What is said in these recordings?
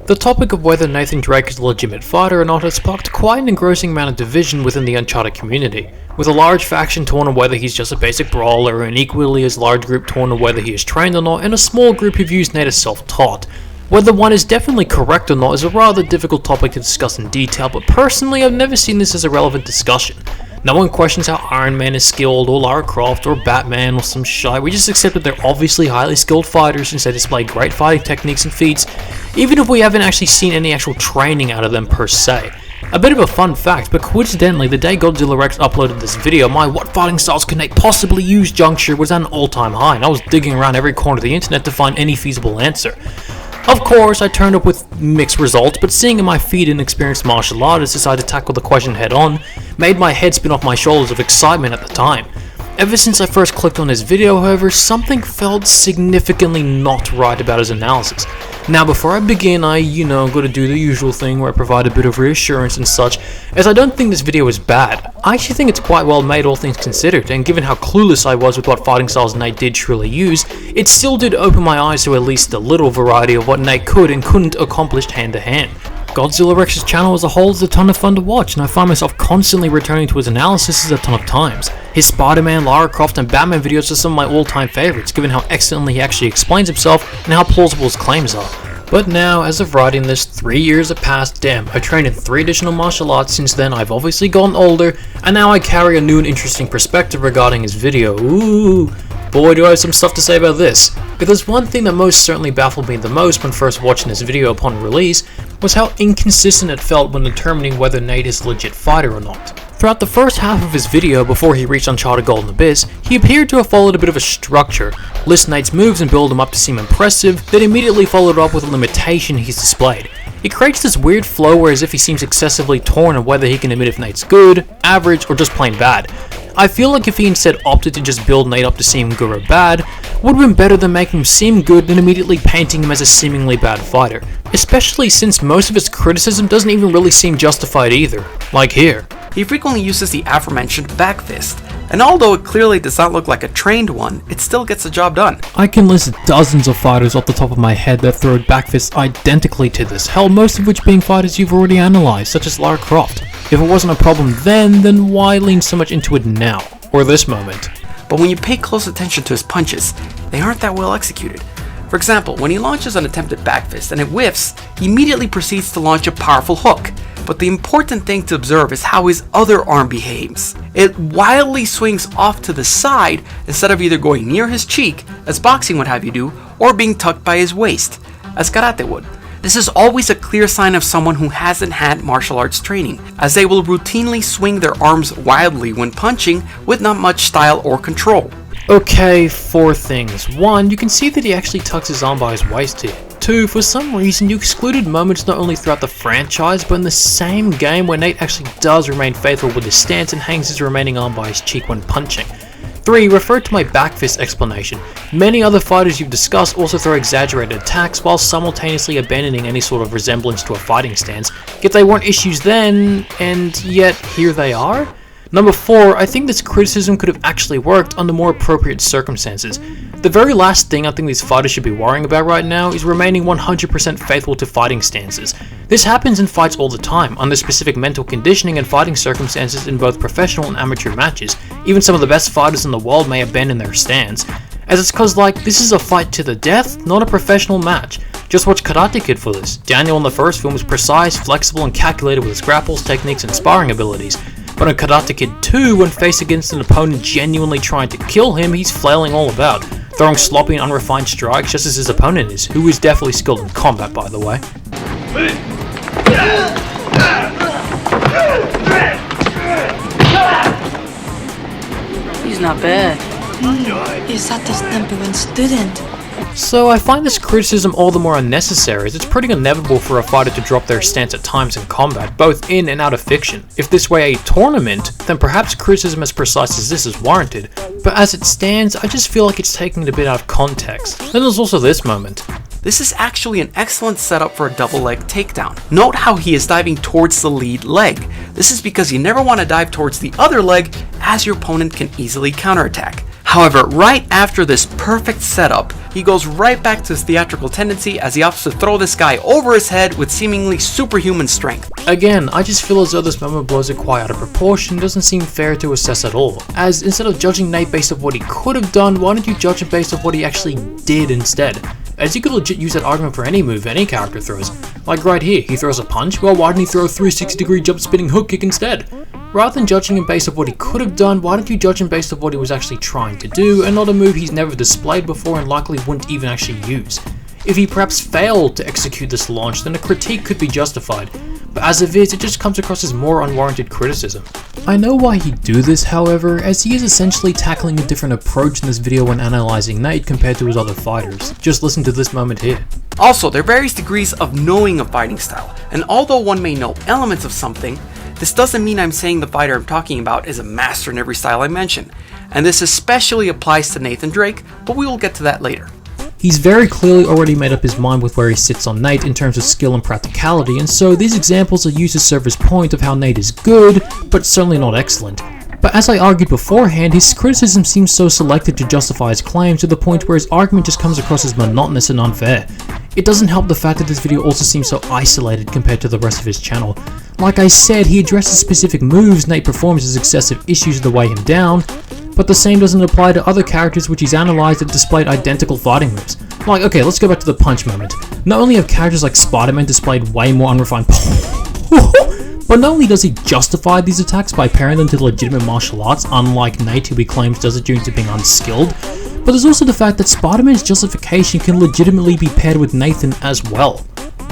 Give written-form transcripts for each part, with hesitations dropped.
The topic of whether Nathan Drake is a legitimate fighter or not has sparked quite an engrossing amount of division within the Uncharted community, with a large faction torn on whether he's just a basic brawler, an equally as large group torn on whether he is trained or not, and a small group who views Nate as self-taught. Whether one is definitely correct or not is a rather difficult topic to discuss in detail, but personally I've never seen this as a relevant discussion. No one questions how Iron Man is skilled, or Lara Croft, or Batman, or some shite. We just accept that they're obviously highly skilled fighters since they display great fighting techniques and feats, even if we haven't actually seen any actual training out of them per se. A bit of a fun fact, but coincidentally, the day Godzillarex uploaded this video, my what fighting styles can Nate possibly use juncture was at an all-time high, and I was digging around every corner of the internet to find any feasible answer. Of course, I turned up with mixed results, but seeing in my feed an experienced martial artist decide to tackle the question head on made my head spin off my shoulders of excitement at the time. Ever since I first clicked on his video, however, something felt significantly not right about his analysis. Now before I begin, I, gotta do the usual thing where I provide a bit of reassurance and such, as I don't think this video is bad. I actually think it's quite well made, all things considered, and given how clueless I was with what fighting styles Nate did truly use, it still did open my eyes to at least a little variety of what Nate could and couldn't accomplish hand to hand. Godzillarex's channel as a whole is a ton of fun to watch, and I find myself constantly returning to his analysis a ton of times. His Spider-Man, Lara Croft, and Batman videos are some of my all-time favorites, given how excellently he actually explains himself and how plausible his claims are. But now, as of writing this, 3 years have passed. Damn, I've trained in 3 additional martial arts since then. I've obviously gotten older, and now I carry a new and interesting perspective regarding his video. Ooh, boy do I have some stuff to say about this. If there's one thing that most certainly baffled me the most when first watching this video upon release, was how inconsistent it felt when determining whether Nate is a legit fighter or not. Throughout the first half of his video before he reached Uncharted Golden Abyss, he appeared to have followed a bit of a structure, list Nate's moves and build them up to seem impressive, then immediately followed up with a limitation he's displayed. It creates this weird flow where as if he seems excessively torn on whether he can admit if Nate's good, average, or just plain bad. I feel like if he instead opted to just build Nate up to seem good or bad, would have been better than making him seem good than immediately painting him as a seemingly bad fighter. Especially since most of his criticism doesn't even really seem justified either, like here. He frequently uses the aforementioned back fist, and although it clearly does not look like a trained one, it still gets the job done. I can list dozens of fighters off the top of my head that throw back fists identically to this, hell most of which being fighters you've already analysed, such as Lara Croft. If it wasn't a problem then why lean so much into it now, or this moment? But when you pay close attention to his punches, they aren't that well executed. For example, when he launches an attempted back fist and it whiffs, he immediately proceeds to launch a powerful hook. But the important thing to observe is how his other arm behaves. It wildly swings off to the side instead of either going near his cheek, as boxing would have you do, or being tucked by his waist, as karate would. This is always a clear sign of someone who hasn't had martial arts training, as they will routinely swing their arms wildly when punching with not much style or control. Okay, 4 things. 1, you can see that he actually tucks his arm by his waist here. 2, for some reason you excluded moments not only throughout the franchise, but in the same game where Nate actually does remain faithful with his stance and hangs his remaining arm by his cheek when punching. 3, refer to my back fist explanation. Many other fighters you've discussed also throw exaggerated attacks while simultaneously abandoning any sort of resemblance to a fighting stance, yet they weren't issues then, and yet here they are? Number 4, I think this criticism could have actually worked under more appropriate circumstances. The very last thing I think these fighters should be worrying about right now is remaining 100% faithful to fighting stances. This happens in fights all the time, under specific mental conditioning and fighting circumstances in both professional and amateur matches. Even some of the best fighters in the world may abandon their stance. As it's cause this is a fight to the death, not a professional match. Just watch Karate Kid for this. Daniel in the first film was precise, flexible, and calculated with his grapples, techniques, and sparring abilities. But in Karate Kid 2, when faced against an opponent genuinely trying to kill him, he's flailing all about, throwing sloppy and unrefined strikes just as his opponent is, who is definitely skilled in combat by the way. He's not bad. He's Sato's number 1 student. So I find this criticism all the more unnecessary, as it's pretty inevitable for a fighter to drop their stance at times in combat, both in and out of fiction. If this were a tournament, then perhaps criticism as precise as this is warranted, but as it stands, I just feel like it's taking it a bit out of context. Then there's also this moment. This is actually an excellent setup for a double leg takedown. Note how he is diving towards the lead leg. This is because you never want to dive towards the other leg, as your opponent can easily counterattack. However, right after this perfect setup, he goes right back to his theatrical tendency as he opts to throw this guy over his head with seemingly superhuman strength. Again, I just feel as though this moment blows it quite out of proportion and doesn't seem fair to assess at all, as instead of judging Nate based off what he could have done, why don't you judge him based off what he actually did instead? As you could legit use that argument for any move any character throws. Like right here, he throws a punch, well why didn't he throw a 360-degree jump spinning hook kick instead? Rather than judging him based off what he could have done, why don't you judge him based off what he was actually trying to do, and not a move he's never displayed before and likely wouldn't even actually use. If he perhaps failed to execute this launch, then a critique could be justified, but as it is, it just comes across as more unwarranted criticism. I know why he'd do this, however, as he is essentially tackling a different approach in this video when analysing Nate compared to his other fighters. Just listen to this moment here. Also, there are various degrees of knowing a fighting style, and although one may know elements of something, this doesn't mean I'm saying the fighter I'm talking about is a master in every style I mention, and this especially applies to Nathan Drake, but we will get to that later. He's very clearly already made up his mind with where he sits on Nate in terms of skill and practicality, and so these examples are used to serve as point of how Nate is good, but certainly not excellent. But as I argued beforehand, his criticism seems so selected to justify his claims to the point where his argument just comes across as monotonous and unfair. It doesn't help the fact that this video also seems so isolated compared to the rest of his channel. Like I said, he addresses specific moves Nate performs as excessive issues that weigh him down, but the same doesn't apply to other characters which he's analysed that displayed identical fighting moves. Like, okay, let's go back to the punch moment. Not only have characters like Spider-Man displayed way more unrefined but not only does he justify these attacks by pairing them to legitimate martial arts, unlike Nate who he claims does it due to being unskilled, but there's also the fact that Spider-Man's justification can legitimately be paired with Nathan as well.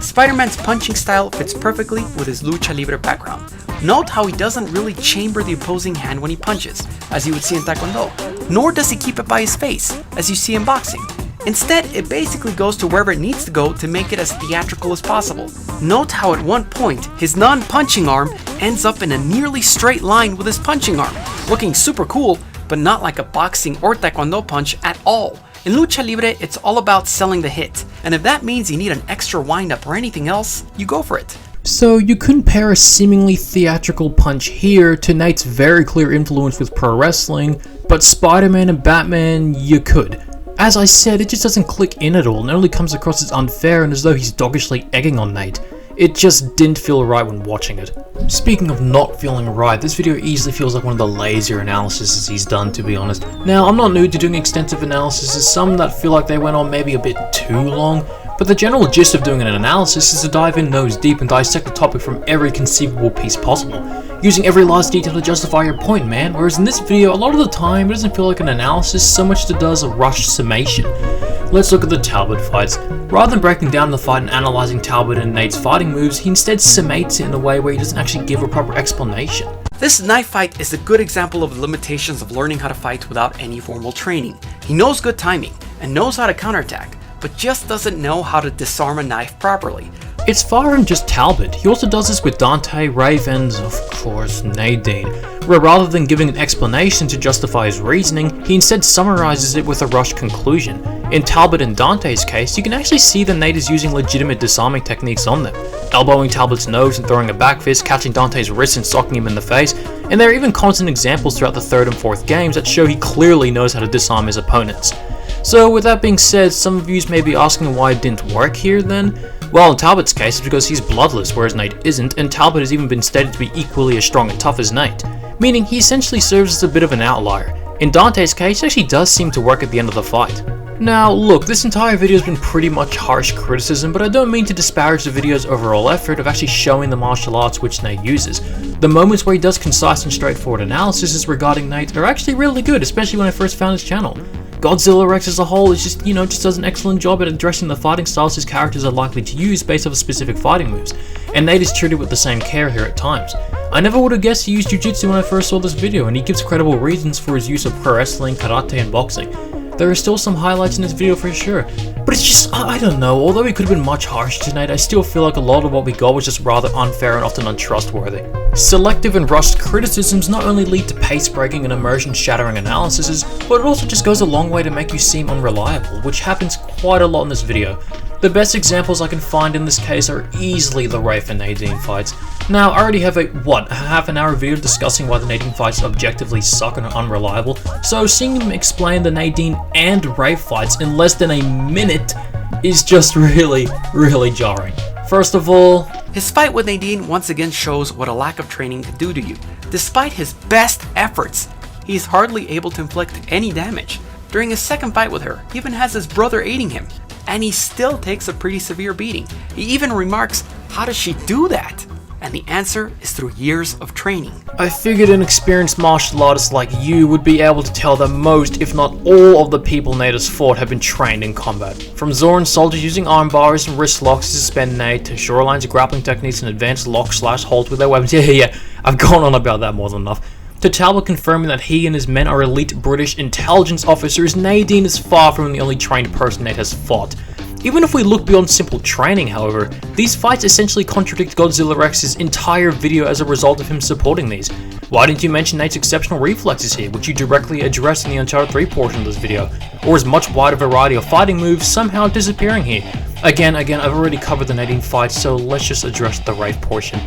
Spider-Man's punching style fits perfectly with his lucha libre background. Note how he doesn't really chamber the opposing hand when he punches, as you would see in Taekwondo, nor does he keep it by his face, as you see in boxing. Instead, it basically goes to wherever it needs to go to make it as theatrical as possible. Note how at one point, his non-punching arm ends up in a nearly straight line with his punching arm, looking super cool, but not like a boxing or Taekwondo punch at all. In lucha libre, it's all about selling the hit, and if that means you need an extra wind-up or anything else, you go for it. So you couldn't pair a seemingly theatrical punch here to Nate's very clear influence with pro wrestling, but Spider-Man and Batman, you could. As I said, it just doesn't click in at all and only comes across as unfair and as though he's doggishly egging on Nate. It just didn't feel right when watching it. Speaking of not feeling right, this video easily feels like one of the lazier analyses he's done, to be honest. Now, I'm not new to doing extensive analyses, some that feel like they went on maybe a bit too long, but the general gist of doing an analysis is to dive in nose deep and dissect the topic from every conceivable piece possible, using every last detail to justify your point, man, whereas in this video, a lot of the time, it doesn't feel like an analysis so much as it does a rushed summation. Let's look at the Talbot fights. Rather than breaking down the fight and analysing Talbot and Nate's fighting moves, he instead summates it in a way where he doesn't actually give a proper explanation. This knife fight is a good example of the limitations of learning how to fight without any formal training. He knows good timing, and knows how to counterattack, but just doesn't know how to disarm a knife properly. It's far from just Talbot, he also does this with Dante, Rafe, and of course Nadine, where rather than giving an explanation to justify his reasoning, he instead summarizes it with a rushed conclusion. In Talbot and Dante's case, you can actually see that Nate is using legitimate disarming techniques on them, elbowing Talbot's nose and throwing a back fist, catching Dante's wrist and socking him in the face, and there are even constant examples throughout the third and fourth games that show he clearly knows how to disarm his opponents. So with that being said, some of you may be asking why it didn't work here then? Well, in Talbot's case, it's because he's bloodless, whereas Nate isn't, and Talbot has even been stated to be equally as strong and tough as Nate, meaning he essentially serves as a bit of an outlier. In Dante's case, it actually does seem to work at the end of the fight. Now, look, this entire video has been pretty much harsh criticism, but I don't mean to disparage the video's overall effort of actually showing the martial arts which Nate uses. The moments where he does concise and straightforward analysis regarding Nate are actually really good, especially when I first found his channel. Godzillarex as a whole is just does an excellent job at addressing the fighting styles his characters are likely to use based off of specific fighting moves, and Nate is treated with the same care here at times. I never would have guessed he used jiu-jitsu when I first saw this video, and he gives credible reasons for his use of pro wrestling, karate, and boxing. There are still some highlights in this video for sure, but it's just, I don't know, although he could have been much harsher tonight, I still feel like a lot of what we got was just rather unfair and often untrustworthy. Selective and rushed criticisms not only lead to pace-breaking and immersion-shattering analyses, but it also just goes a long way to make you seem unreliable, which happens quite a lot in this video. The best examples I can find in this case are easily the Rafe and Nadine fights. Now, I already have a half an hour video discussing why the Nadine fights objectively suck and are unreliable, so seeing him explain the Nadine and Rafe fights in less than a minute is just really jarring. First of all, his fight with Nadine once again shows what a lack of training can do to you. Despite his best efforts, he is hardly able to inflict any damage. During his second fight with her, he even has his brother aiding him, and he still takes a pretty severe beating. He even remarks, "How does she do that?" And the answer is through years of training. I figured an experienced martial artist like you would be able to tell that most, if not all, of the people Nate has fought have been trained in combat. From Zoran soldiers using arm bars and wrist locks to suspend Nate, to Shoreline's grappling techniques and advanced lock/hold with their weapons. Yeah, I've gone on about that more than enough. To Talbot confirming that he and his men are elite British intelligence officers, Nadine is far from the only trained person Nate has fought. Even if we look beyond simple training, however, these fights essentially contradict Godzillarex's entire video as a result of him supporting these. Why didn't you mention Nate's exceptional reflexes here, which you directly addressed in the Uncharted 3 portion of this video, or his much wider variety of fighting moves somehow disappearing here? Again, I've already covered the Nadine fight, so let's just address the Rafe portion.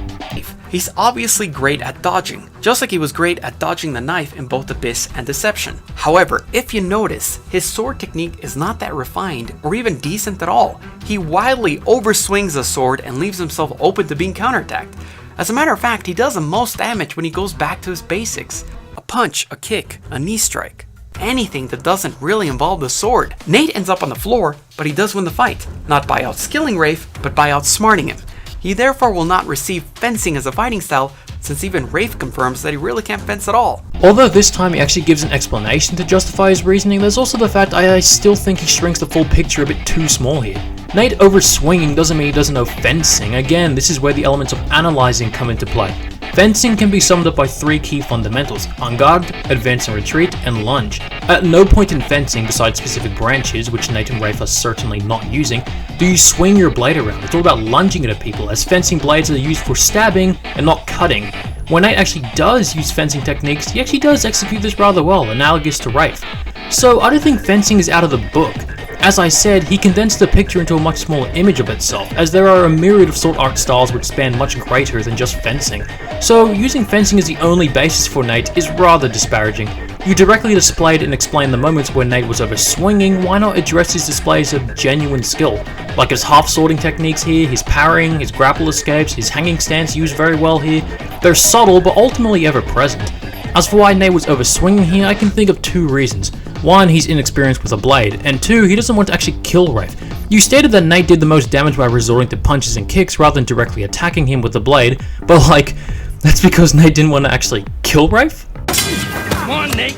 He's obviously great at dodging, just like he was great at dodging the knife in both Abyss and Deception. However, if you notice, his sword technique is not that refined or even decent at all. He wildly overswings the sword and leaves himself open to being counterattacked. As a matter of fact, he does the most damage when he goes back to his basics. A punch, a kick, a knee strike. Anything that doesn't really involve the sword. Nate ends up on the floor, but he does win the fight. Not by outskilling Rafe, but by outsmarting him. He therefore will not receive fencing as a fighting style, since even Rafe confirms that he really can't fence at all. Although this time he actually gives an explanation to justify his reasoning, there's also the fact I still think he shrinks the full picture a bit too small here. Nate overswinging doesn't mean he doesn't know fencing. Again, this is where the elements of analyzing come into play. Fencing can be summed up by three key fundamentals: en garde, advance and retreat, and lunge. At no point in fencing, besides specific branches, which Nate and Rafe are certainly not using, do you swing your blade around. It's all about lunging it at people, as fencing blades are used for stabbing and not cutting. When Nate actually does use fencing techniques, he actually does execute this rather well, analogous to Rafe. So I don't think fencing is out of the book. As I said, he condensed the picture into a much smaller image of itself, as there are a myriad of sword art styles which span much greater than just fencing. So using fencing as the only basis for Nate is rather disparaging. You directly displayed and explained the moments where Nate was overswinging, why not address his displays of genuine skill? Like his half-swording techniques here, his parrying, his grapple escapes, his hanging stance used very well here. They're subtle but ultimately ever present. As for why Nate was overswinging here, I can think of two reasons. One, he's inexperienced with a blade, and two, he doesn't want to actually kill Rafe. You stated that Nate did the most damage by resorting to punches and kicks rather than directly attacking him with the blade, but like, that's because Nate didn't want to actually kill Rafe? Come on, Nate.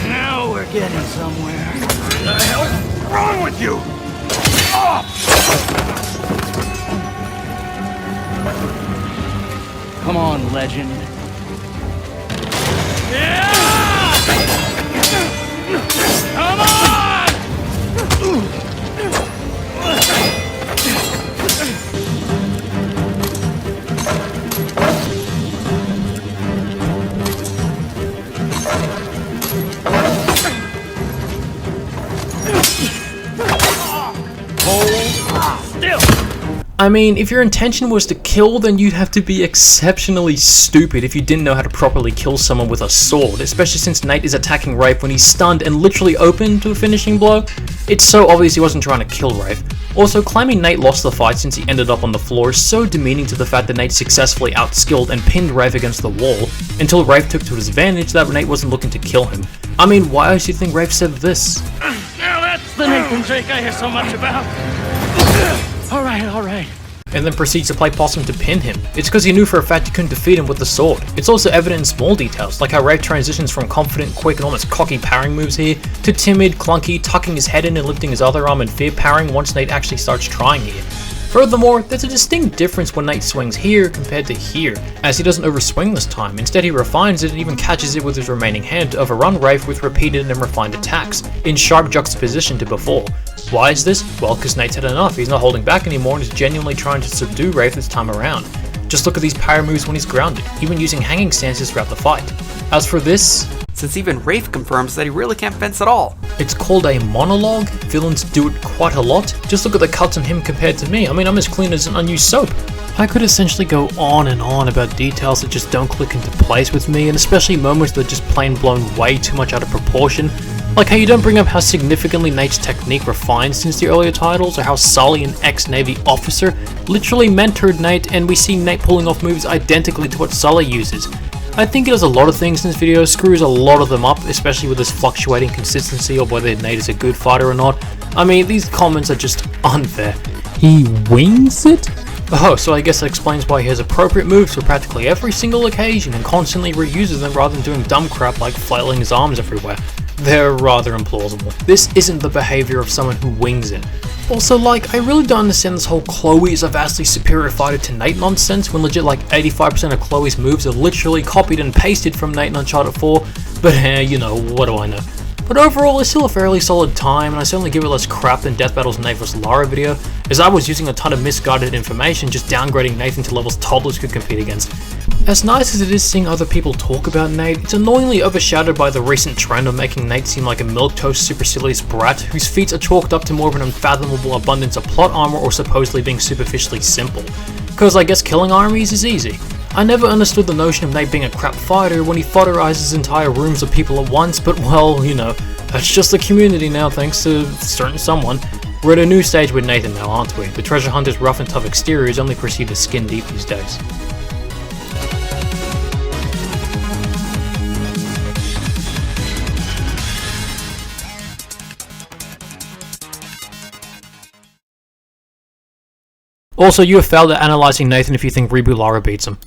Now we're getting somewhere. What the hell's wrong with you? Come on, legend. Come on! Hold still. I mean, if your intention was to kill, then you'd have to be exceptionally stupid if you didn't know how to properly kill someone with a sword, especially since Nate is attacking Rafe when he's stunned and literally open to a finishing blow. It's so obvious he wasn't trying to kill Rafe. Also, claiming Nate lost the fight since he ended up on the floor is so demeaning to the fact that Nate successfully outskilled and pinned Rafe against the wall, until Rafe took to his advantage that Nate wasn't looking to kill him. I mean, why else do you think Rafe said this? Now that's the Nathan Drake I hear so much about. Alright. And then proceeds to play possum to pin him. It's because he knew for a fact he couldn't defeat him with the sword. It's also evident in small details, like how Rafe transitions from confident, quick, and almost cocky parrying moves here, to timid, clunky, tucking his head in and lifting his other arm in fear parrying once Nate actually starts trying here. Furthermore, there's a distinct difference when Nate swings here compared to here, as he doesn't overswing this time. Instead, he refines it and even catches it with his remaining hand to overrun Rafe with repeated and refined attacks, in sharp juxtaposition to before. Why is this? Well, because Nate's had enough. He's not holding back anymore and is genuinely trying to subdue Rafe this time around. Just look at these power moves when he's grounded, even using hanging stances throughout the fight. As for this, since even Rafe confirms that he really can't fence at all. It's called a monologue. Villains do it quite a lot. Just look at the cuts on him compared to me. I mean, I'm as clean as an unused soap. I could essentially go on and on about details that just don't click into place with me, and especially moments that are just plain blown way too much out of proportion. Like how you don't bring up how significantly Nate's technique refined since the earlier titles, or how Sully, an ex-Navy officer, literally mentored Nate, and we see Nate pulling off moves identically to what Sully uses. I think he does a lot of things in this video, screws a lot of them up, especially with his fluctuating consistency of whether Nate is a good fighter or not. I mean, these comments are just unfair. He wings it? Oh, so I guess that explains why he has appropriate moves for practically every single occasion and constantly reuses them rather than doing dumb crap like flailing his arms everywhere. They're rather implausible. This isn't the behavior of someone who wings it. Also, like, I really don't understand this whole Chloe is a vastly superior fighter to Nate nonsense when legit like 85% of Chloe's moves are literally copied and pasted from Nate in Uncharted 4, but you know, what do I know. But overall, it's still a fairly solid time, and I certainly give it less crap than Death Battle's Nate vs Lara video, as I was using a ton of misguided information just downgrading Nathan to levels toddlers could compete against. As nice as it is seeing other people talk about Nate, it's annoyingly overshadowed by the recent trend of making Nate seem like a milquetoast supercilious brat whose feats are chalked up to more of an unfathomable abundance of plot armor or supposedly being superficially simple. Cause I guess killing armies is easy. I never understood the notion of Nate being a crap fighter when he fodderizes entire rooms of people at once, but well, you know, that's just the community now thanks to certain someone. We're at a new stage with Nathan now, aren't we? The treasure hunter's rough and tough exteriors only proceed to skin deep these days. Also, you have failed at analysing Nathan if you think Reboot Lara beats him.